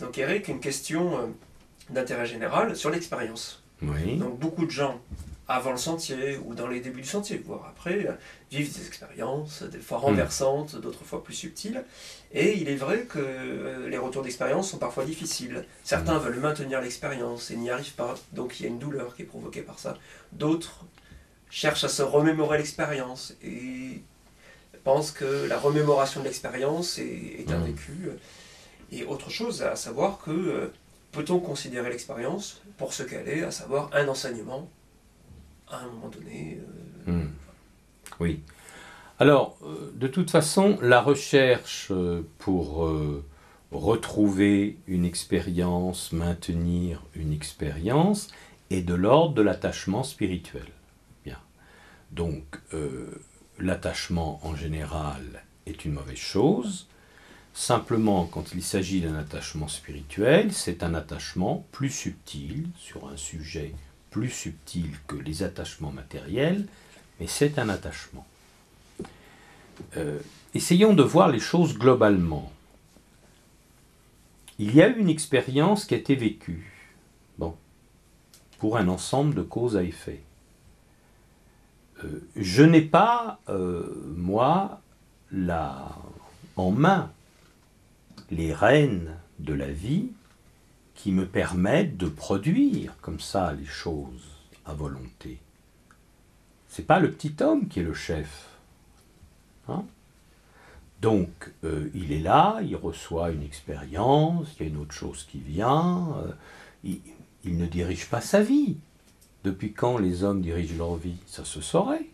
donc Eric, une question d'intérêt général sur l'expérience. Oui. Donc beaucoup de gens, avant le sentier ou dans les débuts du sentier, voire après, vivent des expériences, des fois renversantes, d'autres fois plus subtiles. Et il est vrai que les retours d'expérience sont parfois difficiles. Certains veulent maintenir l'expérience et n'y arrivent pas, donc il y a une douleur qui est provoquée par ça. D'autres cherchent à se remémorer l'expérience et pensent que la remémoration de l'expérience est un vécu. Et autre chose à savoir que peut-on considérer l'expérience pour ce qu'elle est, à savoir un enseignement à un moment donné. Oui. Alors, de toute façon, la recherche pour retrouver une expérience, maintenir une expérience, est de l'ordre de l'attachement spirituel. Bien. Donc, l'attachement en général est une mauvaise chose. Simplement, quand il s'agit d'un attachement spirituel, c'est un attachement plus subtil, sur un sujet plus subtil que les attachements matériels, mais c'est un attachement. Essayons de voir les choses globalement. Il y a eu une expérience qui a été vécue, pour un ensemble de causes à effet. Je n'ai pas, moi, en main les rênes de la vie qui me permettent de produire comme ça les choses à volonté. C'est pas le petit homme qui est le chef. Donc, il est là, il reçoit une expérience, il y a une autre chose qui vient, il ne dirige pas sa vie. Depuis quand les hommes dirigent leur vie? Ça se saurait.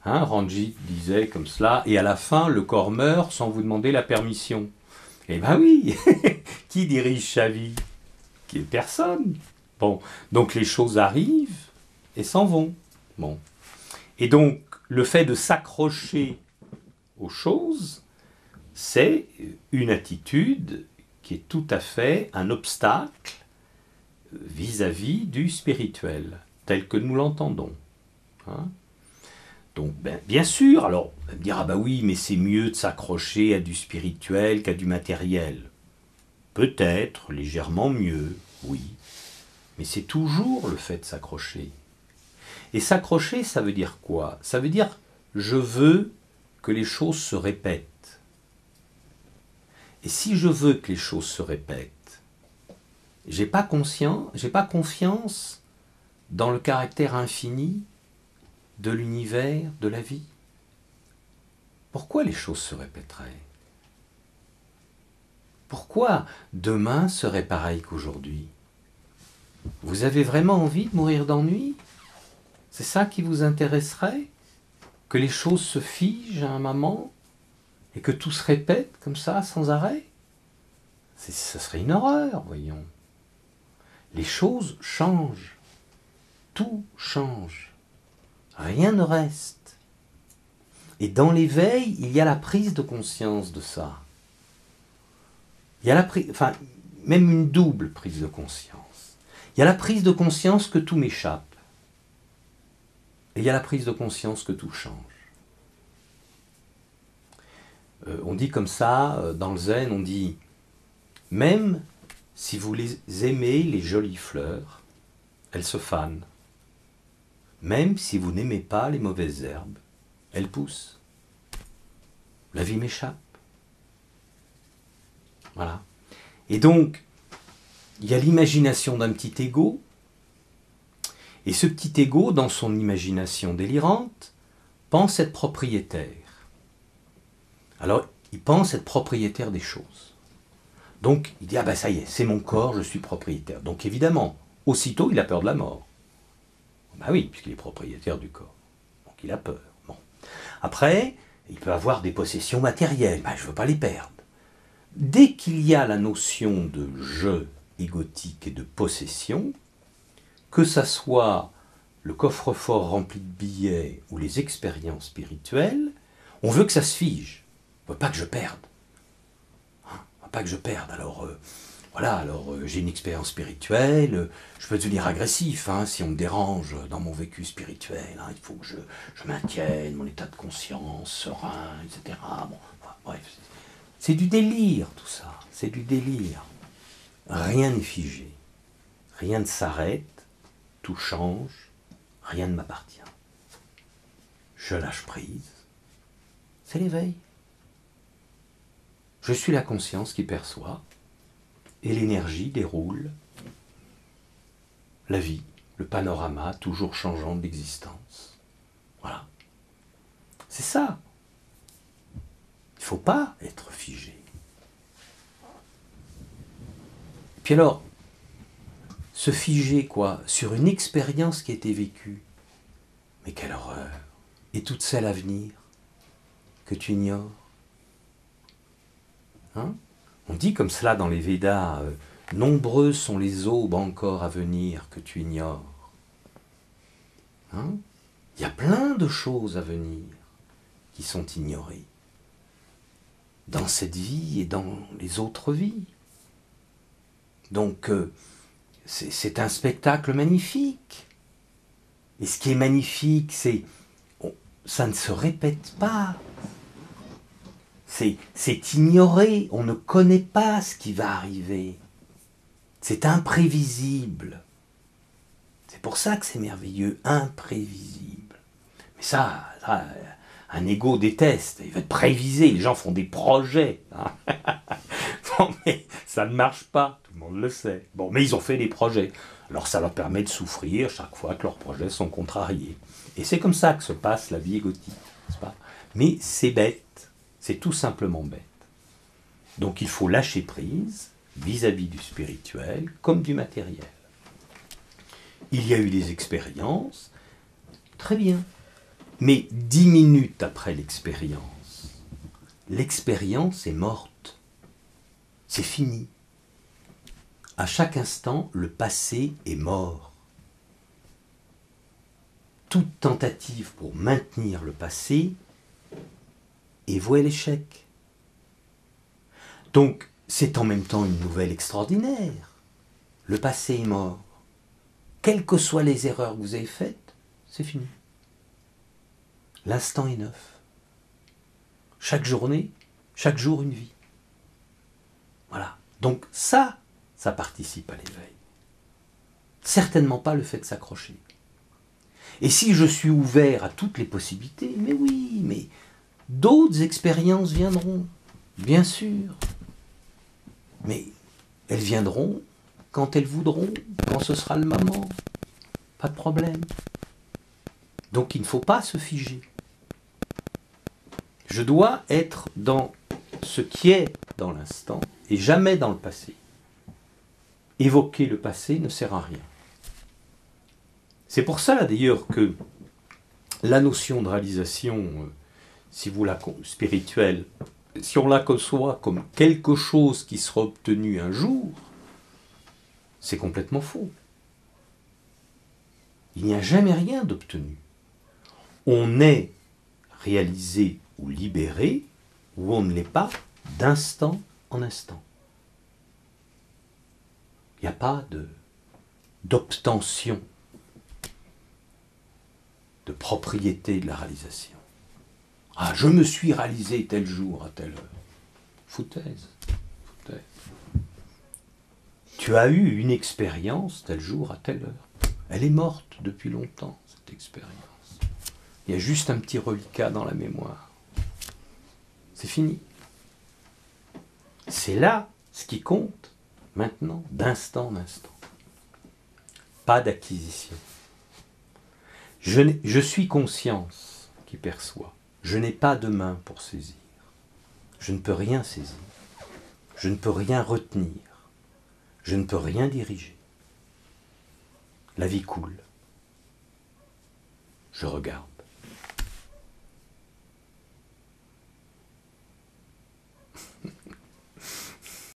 Ranjit disait comme cela, et à la fin, le corps meurt sans vous demander la permission. Eh bien oui, qui dirige sa vie? Personne. Donc les choses arrivent et s'en vont. Et donc, le fait de s'accrocher aux choses, c'est une attitude qui est tout à fait un obstacle vis-à-vis du spirituel, tel que nous l'entendons. Donc, bien sûr, alors, on va me dire, ah bah oui, mais c'est mieux de s'accrocher à du spirituel qu'à du matériel. Peut-être, légèrement mieux, oui. Mais c'est toujours le fait de s'accrocher. Et s'accrocher, ça veut dire quoi? Ça veut dire, je veux que les choses se répètent. Et si je veux que les choses se répètent, j'ai pas confiance dans le caractère infini de l'univers, de la vie. Pourquoi les choses se répéteraient? Pourquoi demain serait pareil qu'aujourd'hui? Vous avez vraiment envie de mourir d'ennui? C'est ça qui vous intéresserait? Que les choses se figent à un moment et que tout se répète comme ça, sans arrêt? Ce serait une horreur, voyons. Les choses changent. Tout change. Rien ne reste. Et dans l'éveil, il y a la prise de conscience de ça. Il y a même une double prise de conscience. Il y a la prise de conscience que tout m'échappe. Et il y a la prise de conscience que tout change. On dit comme ça, dans le zen, on dit, même si vous aimez les jolies fleurs, elles se fanent. Même si vous n'aimez pas les mauvaises herbes, elles poussent. La vie m'échappe. Voilà. Et donc, il y a l'imagination d'un petit ego, et ce petit ego, dans son imagination délirante, pense être propriétaire. Alors, il pense être propriétaire des choses. Donc, il dit, ah ben ça y est, c'est mon corps, je suis propriétaire. Donc, évidemment, aussitôt, il a peur de la mort. Ben oui, puisqu'il est propriétaire du corps. Donc, il a peur. Après, il peut avoir des possessions matérielles. Ben, je ne veux pas les perdre. Dès qu'il y a la notion de je égotique et de possession, que ça soit le coffre-fort rempli de billets ou les expériences spirituelles, on veut que ça se fige. On ne veut pas que je perde. On ne veut pas que je perde. Alors, j'ai une expérience spirituelle, je peux devenir agressif si on me dérange dans mon vécu spirituel. Il faut que je maintienne mon état de conscience serein, etc. Bref, c'est du délire tout ça. C'est du délire. rien n'est figé, rien ne s'arrête, tout change, rien ne m'appartient. Je lâche prise, c'est l'éveil. Je suis la conscience qui perçoit, et l'énergie déroule la vie, le panorama toujours changeant de l'existence. Voilà. C'est ça. Il ne faut pas être figé. Puis alors, se figer quoi sur une expérience qui a été vécue. Mais quelle horreur. Et toutes celles à venir que tu ignores. Hein? On dit comme cela dans les Védas, nombreuses sont les aubes encore à venir que tu ignores. Hein? Il y a plein de choses à venir qui sont ignorées. Dans cette vie et dans les autres vies. Donc, c'est un spectacle magnifique. Et ce qui est magnifique, c'est ça ne se répète pas. C'est ignoré. On ne connaît pas ce qui va arriver. C'est imprévisible. C'est pour ça que c'est merveilleux, imprévisible. Mais ça, un ego déteste. Il veut être prévisé. Les gens font des projets. Hein. Bon, mais ça ne marche pas. Tout le monde le sait. Bon, mais ils ont fait des projets. Alors ça leur permet de souffrir chaque fois que leurs projets sont contrariés. Et c'est comme ça que se passe la vie égotique, n'est-ce pas? Mais c'est bête. C'est tout simplement bête. Donc il faut lâcher prise vis-à-vis du spirituel comme du matériel. Il y a eu des expériences, très bien. Mais 10 minutes après l'expérience est morte. C'est fini. À chaque instant, le passé est mort. Toute tentative pour maintenir le passé est vouée à l'échec. Donc, c'est en même temps une nouvelle extraordinaire. Le passé est mort. Quelles que soient les erreurs que vous avez faites, c'est fini. L'instant est neuf. Chaque journée, chaque jour une vie. Voilà. Donc ça participe à l'éveil. Certainement pas le fait de s'accrocher. Et si je suis ouvert à toutes les possibilités, mais oui, mais d'autres expériences viendront, bien sûr. Mais elles viendront quand elles voudront, quand ce sera le moment. Pas de problème. Donc il ne faut pas se figer. Je dois être dans ce qui est dans l'instant et jamais dans le passé. Évoquer le passé ne sert à rien. C'est pour ça d'ailleurs que la notion de réalisation, si vous la spirituelle, si on la conçoit comme quelque chose qui sera obtenu un jour, c'est complètement faux. Il n'y a jamais rien d'obtenu. On est réalisé ou libéré, ou on ne l'est pas, d'instant en instant. Il n'y a pas d'obtention de propriété de la réalisation. Ah, je me suis réalisé tel jour à telle heure. Foutaise. Tu as eu une expérience tel jour à telle heure. Elle est morte depuis longtemps, cette expérience. Il y a juste un petit reliquat dans la mémoire. C'est fini. C'est là ce qui compte, maintenant, d'instant en instant. Pas d'acquisition. Je suis conscience qui perçoit. Je n'ai pas de main pour saisir. Je ne peux rien saisir. Je ne peux rien retenir. Je ne peux rien diriger. La vie coule. Je regarde.